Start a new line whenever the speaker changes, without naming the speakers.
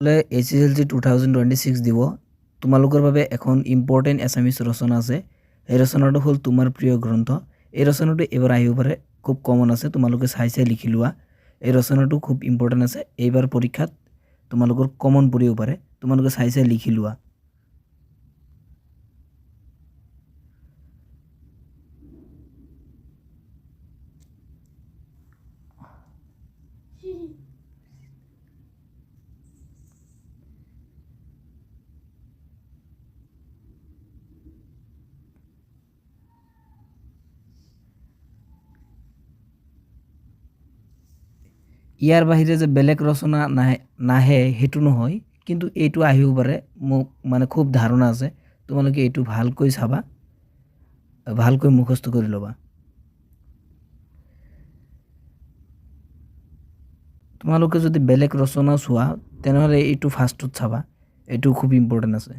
HSLC 2026 দিব তোমালোকৰ বাবে এখন ইম্পৰ্টেণ্ট এছামিছ ৰচনা আছে। এই ৰচনাটো হ'ল তোমাৰ প্ৰিয় গ্ৰন্থ। এই ৰচনাটো এবাৰ আহিব পাৰে, খুব কমন আছে, তোমালোকে চাই লিখি লোৱা। এই ৰচনাটো খুব ইম্পৰ্টেণ্ট আছে, এইবাৰ পৰীক্ষাত তোমালোকৰ কমন পৰিব পাৰে, তোমালোকে চাই লিখি লোৱা। ইয়াৰ বাহিৰে যে বেলেগ ৰচনা নাহে সেইটো নহয়, কিন্তু এইটো আহিব পাৰে, মোক মানে খুব ধাৰণা আছে। তোমালোকে এইটো ভালকৈ চাবা, ভালকৈ মুখস্থ কৰি ল'বা। তোমালোকে যদি বেলেগ ৰচনা চোৱা তেনেহ'লে এইটো ফাৰ্ষ্টত চাবা, এইটো খুব ইম্পৰ্টেণ্ট আছে।